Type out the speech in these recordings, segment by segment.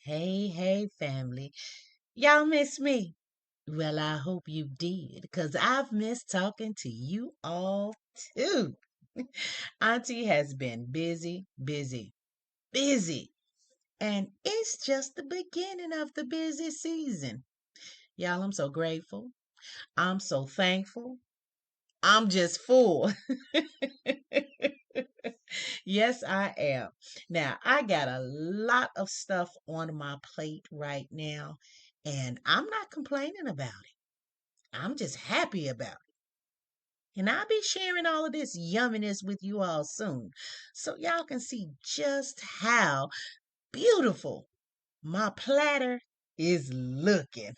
Hey, hey, family. Y'all miss me? Well, I hope you did, because I've missed talking to you all too. Auntie has been busy, busy, busy, and it's just the beginning of the busy season. Y'all, I'm so grateful. I'm so thankful. I'm just full. Yes, I am. Now, I got a lot of stuff on my plate right now, and I'm not complaining about it. I'm just happy about it. And I'll be sharing all of this yumminess with you all soon so y'all can see just how beautiful my platter is looking.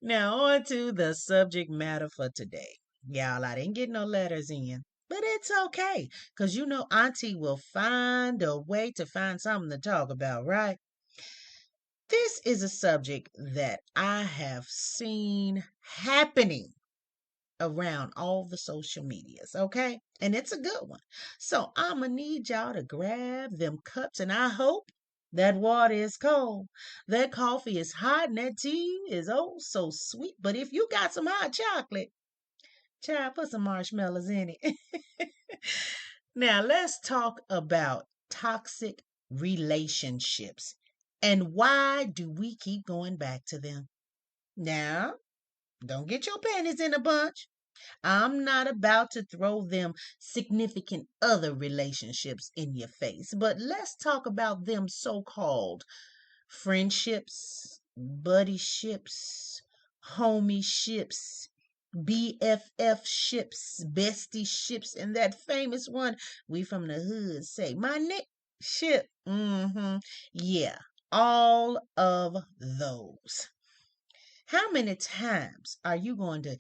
Now, on to the subject matter for today. Y'all, I didn't get no letters in, but it's okay, because Auntie will find a way to find something to talk about, right? This is a subject that I have seen happening around all the social medias, okay? And it's a good one. So I'm going to need y'all to grab them cups, and I hope that water is cold, that coffee is hot, and that tea is oh so sweet. But if you got some hot chocolate, child, put some marshmallows in it. Now, let's talk about toxic relationships and why do we keep going back to them? Now, don't get your panties in a bunch. I'm not about to throw them significant other relationships in your face, but let's talk about them so called friendships, buddyships, homieships, BFF ships, bestie ships, and that famous one we from the hood say, my Nick ship. Yeah, all of those. How many times are you going to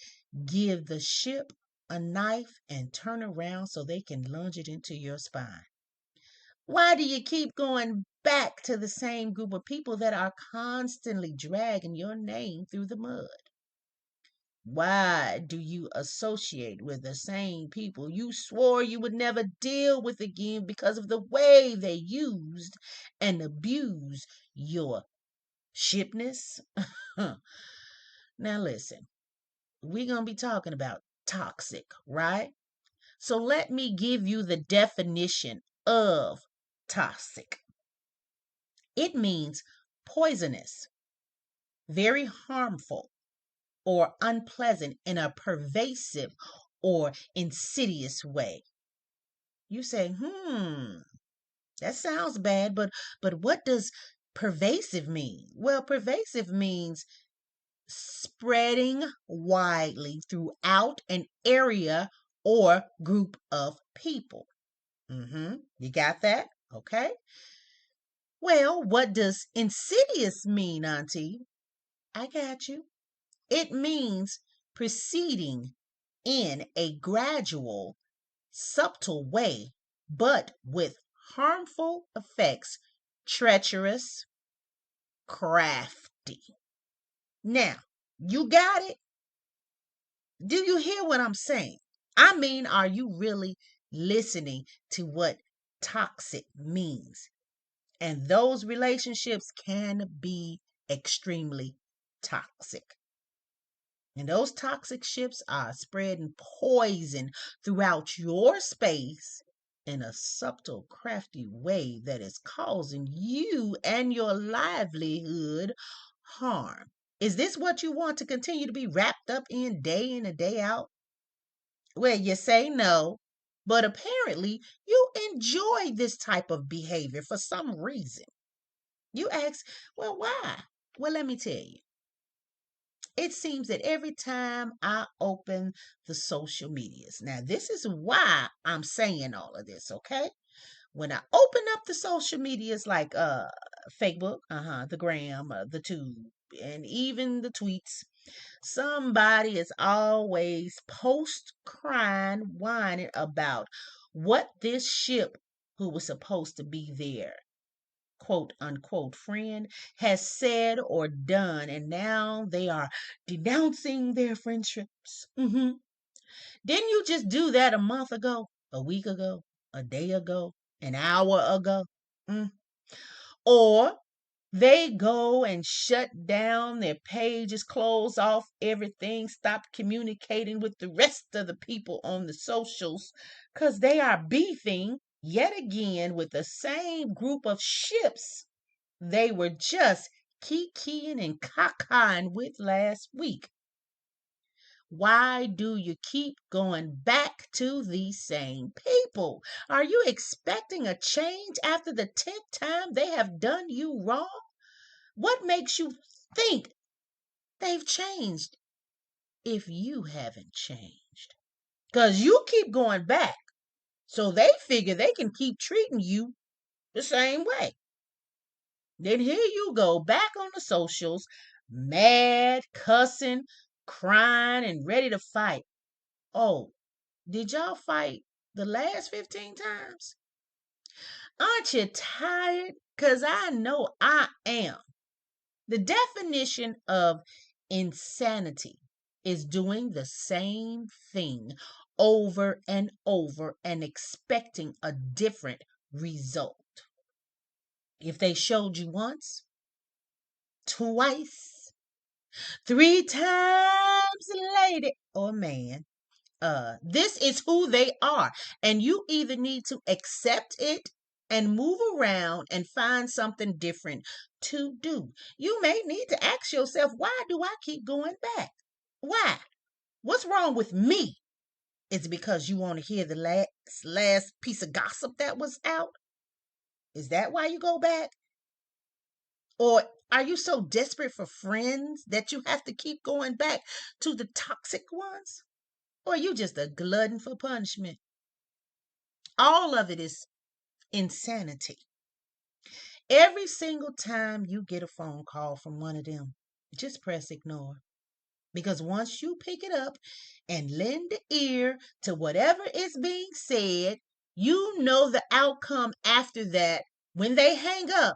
give the ship a knife and turn around so they can lunge it into your spine? Why do you keep going back to the same group of people that are constantly dragging your name through the mud? Why do you associate with the same people you swore you would never deal with again because of the way they used and abused your shipness? Now, listen, we're going to be talking about toxic, right? So, let me give you the definition of toxic. It means poisonous, very harmful, or unpleasant in a pervasive or insidious way. You say, that sounds bad, but what does pervasive mean? Well, pervasive means spreading widely throughout an area or group of people. You got that? Okay. Well, what does insidious mean, Auntie? I got you. It means proceeding in a gradual, subtle way, but with harmful effects, treacherous, crafty. Now, you got it? Do you hear what I'm saying? I mean, are you really listening to what toxic means? And those relationships can be extremely toxic. And those toxic ships are spreading poison throughout your space in a subtle, crafty way that is causing you and your livelihood harm. Is this what you want to continue to be wrapped up in and day out? Well, you say no, but apparently you enjoy this type of behavior for some reason. You ask, well, why? Well, let me tell you. It seems that every time I open the social medias, now this is why I'm saying all of this, okay? When I open up the social medias like Facebook, the gram, the tube, and even the tweets, somebody is always post crying, whining about what this ship who was supposed to be there quote unquote friend has said or done, and now they are denouncing their friendships. Didn't you just do that a month ago, a week ago, a day ago, an hour ago? Mm. Or they go and shut down their pages, close off everything, stop communicating with the rest of the people on the socials because they are beefing yet again with the same group of ships they were just kikiing and cacaing with last week. Why do you keep going back to these same people? Are you expecting a change after the 10th time they have done you wrong? What makes you think they've changed if you haven't changed? Because you keep going back, so they figure they can keep treating you the same way. Then here you go back on the socials, mad, cussing, crying, and ready to fight. Oh, did y'all fight the last 15 times? Aren't you tired? Because I know I am. The definition of insanity is doing the same thing over and over and expecting a different result. If they showed you once, twice, 3 times, lady or man, this is who they are, and you either need to accept it and move around and find something different to do. You may need to ask yourself, why do I keep going back? Why? What's wrong with me? Is it because you want to hear the last piece of gossip that was out? Is that why you go back? Or are you so desperate for friends that you have to keep going back to the toxic ones? Or are you just a glutton for punishment? All of it is insanity. Every single time you get a phone call from one of them, just press ignore. Because once you pick it up and lend the ear to whatever is being said, you know the outcome after that. When they hang up,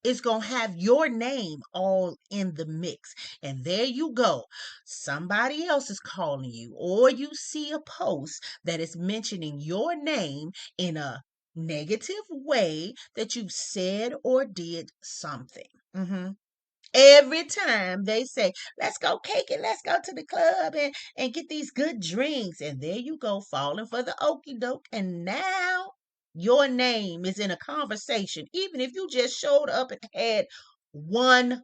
it's going to have your name all in the mix. And there you go. Somebody else is calling you, or you see a post that is mentioning your name in a negative way that you've said or did something. Every time they say, let's go cake it, let's go to the club and get these good drinks. And there you go, falling for the okie doke. And now your name is in a conversation, even if you just showed up and had one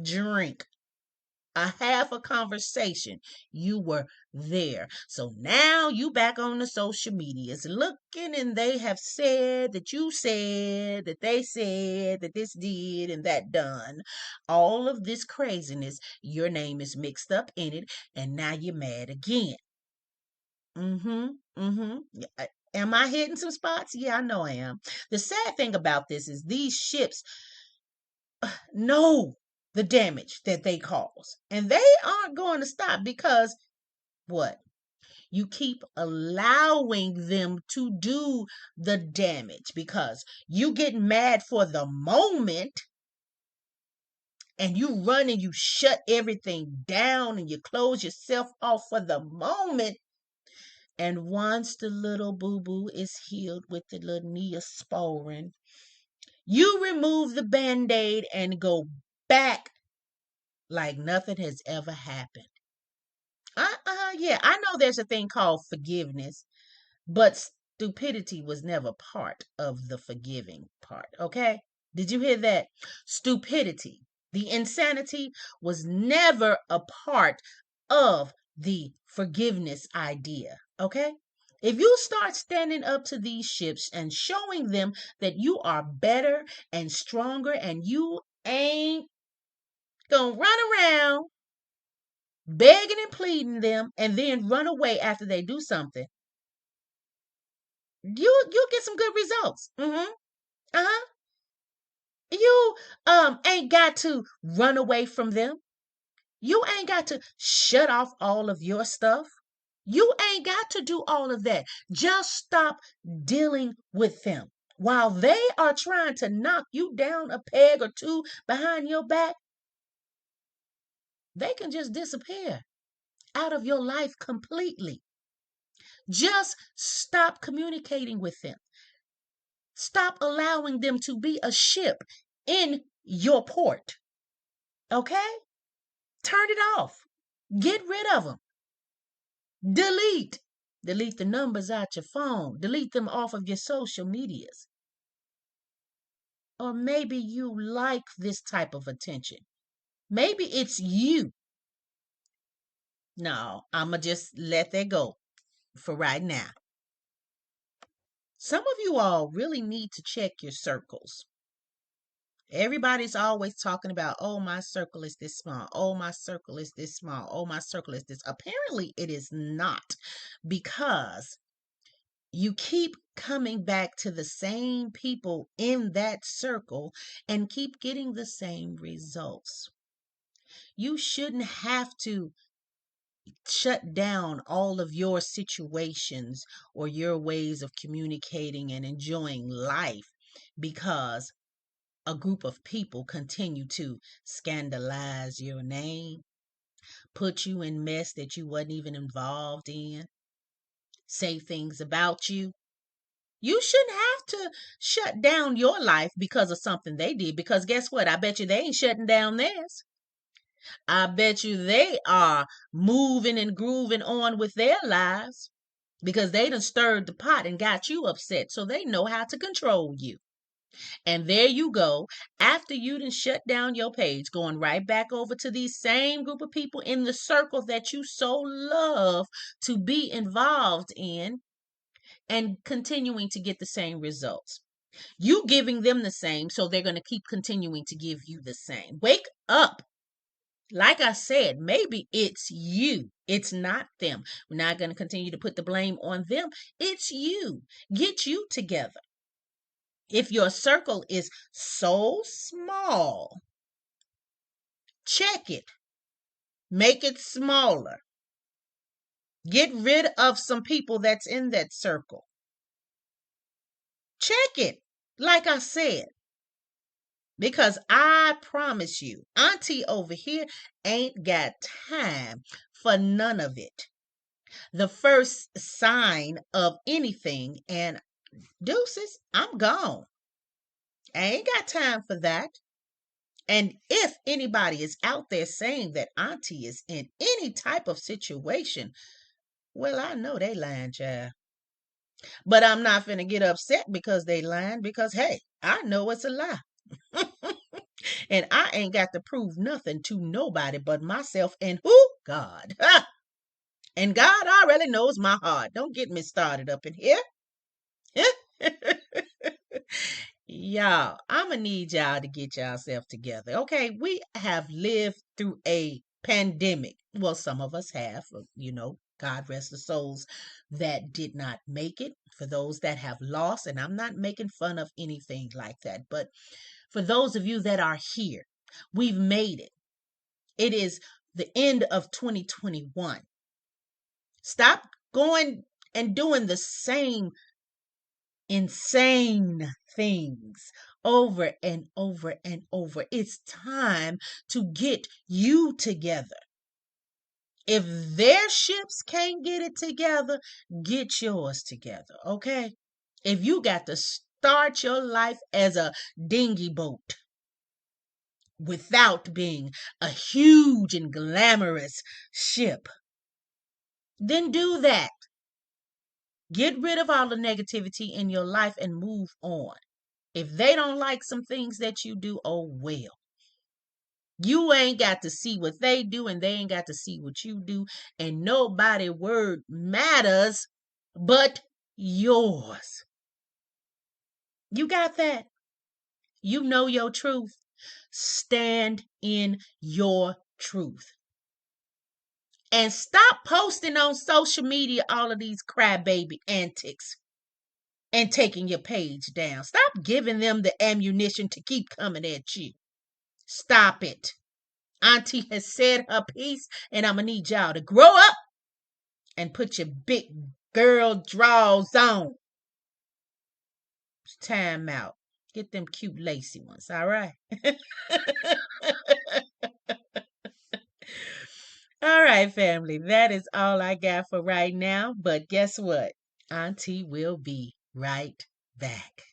drink, a half a conversation, you were there. So now you back on the social medias looking, and they have said that you said that they said that this did and that done. All of this craziness, your name is mixed up in it, and now you're mad again. Am I hitting some spots? Yeah, I know I am. The sad thing about this is these ships know the damage that they cause, and they aren't going to stop because what? You keep allowing them to do the damage because you get mad for the moment and you run and you shut everything down and you close yourself off for the moment. And once the little boo boo is healed with the little neosporin, you remove the band aid and go back like nothing has ever happened. Yeah, I know there's a thing called forgiveness, but stupidity was never part of the forgiving part, okay? Did you hear that? Stupidity, the insanity was never a part of the forgiveness idea, okay? If you start standing up to these ships and showing them that you are better and stronger and you ain't gonna run around begging and pleading them and then run away after they do something, you'll get some good results. Uh-huh. You ain't got to run away from them. You ain't got to shut off all of your stuff. You ain't got to do all of that. Just stop dealing with them. While they are trying to knock you down a peg or two behind your back, they can just disappear out of your life completely. Just stop communicating with them. Stop allowing them to be a ship in your port. Okay? Turn it off. Get rid of them. Delete. Delete the numbers out your phone. Delete them off of your social medias. Or maybe you like this type of attention. Maybe it's you. No, I'm going to just let that go for right now. Some of you all really need to check your circles. Everybody's always talking about, oh, my circle is this small. Oh, my circle is this small. Oh, my circle is this. Apparently, it is not, because you keep coming back to the same people in that circle and keep getting the same results. You shouldn't have to shut down all of your situations or your ways of communicating and enjoying life because a group of people continue to scandalize your name, put you in mess that you wasn't even involved in, say things about you. You shouldn't have to shut down your life because of something they did, because guess what? I bet you they ain't shutting down theirs. I bet you they are moving and grooving on with their lives because they done stirred the pot and got you upset, so they know how to control you. And there you go. After you done shut down your page, going right back over to these same group of people in the circle that you so love to be involved in and continuing to get the same results. You giving them the same, so they're going to keep continuing to give you the same. Wake up. Like I said, maybe it's you. It's not them. We're not going to continue to put the blame on them. It's you. Get you together. If your circle is so small, check it. Make it smaller. Get rid of some people that's in that circle. Check it, like I said. Because I promise you, Auntie over here ain't got time for none of it. The first sign of anything, and deuces, I'm gone. I ain't got time for that. And if anybody is out there saying that Auntie is in any type of situation, well, I know they lying, child. But I'm not finna get upset because they lying, because hey, I know it's a lie. And I ain't got to prove nothing to nobody but myself and who? God. And God already knows my heart. Don't get me started up in here. Y'all, I'm going to need y'all to get yourself together. Okay, we have lived through a pandemic. Well, some of us have, God rest the souls that did not make it. For those that have lost, and I'm not making fun of anything like that, but for those of you that are here, we've made it. It is the end of 2021. Stop going and doing the same insane things over and over and over. It's time to get you together. If their ships can't get it together, get yours together, okay? If you got to start your life as a dinghy boat without being a huge and glamorous ship, then do that. Get rid of all the negativity in your life and move on. If they don't like some things that you do, oh well. You ain't got to see what they do, and they ain't got to see what you do, and nobody word matters but yours. You got that? You know your truth. Stand in your truth. And stop posting on social media all of these crybaby antics and taking your page down. Stop giving them the ammunition to keep coming at you. Stop it. Auntie has said her piece, and I'm going to need y'all to grow up and put your big girl draws on. It's time out. Get them cute lacy ones, all right? All right, family. That is all I got for right now. But guess what? Auntie will be right back.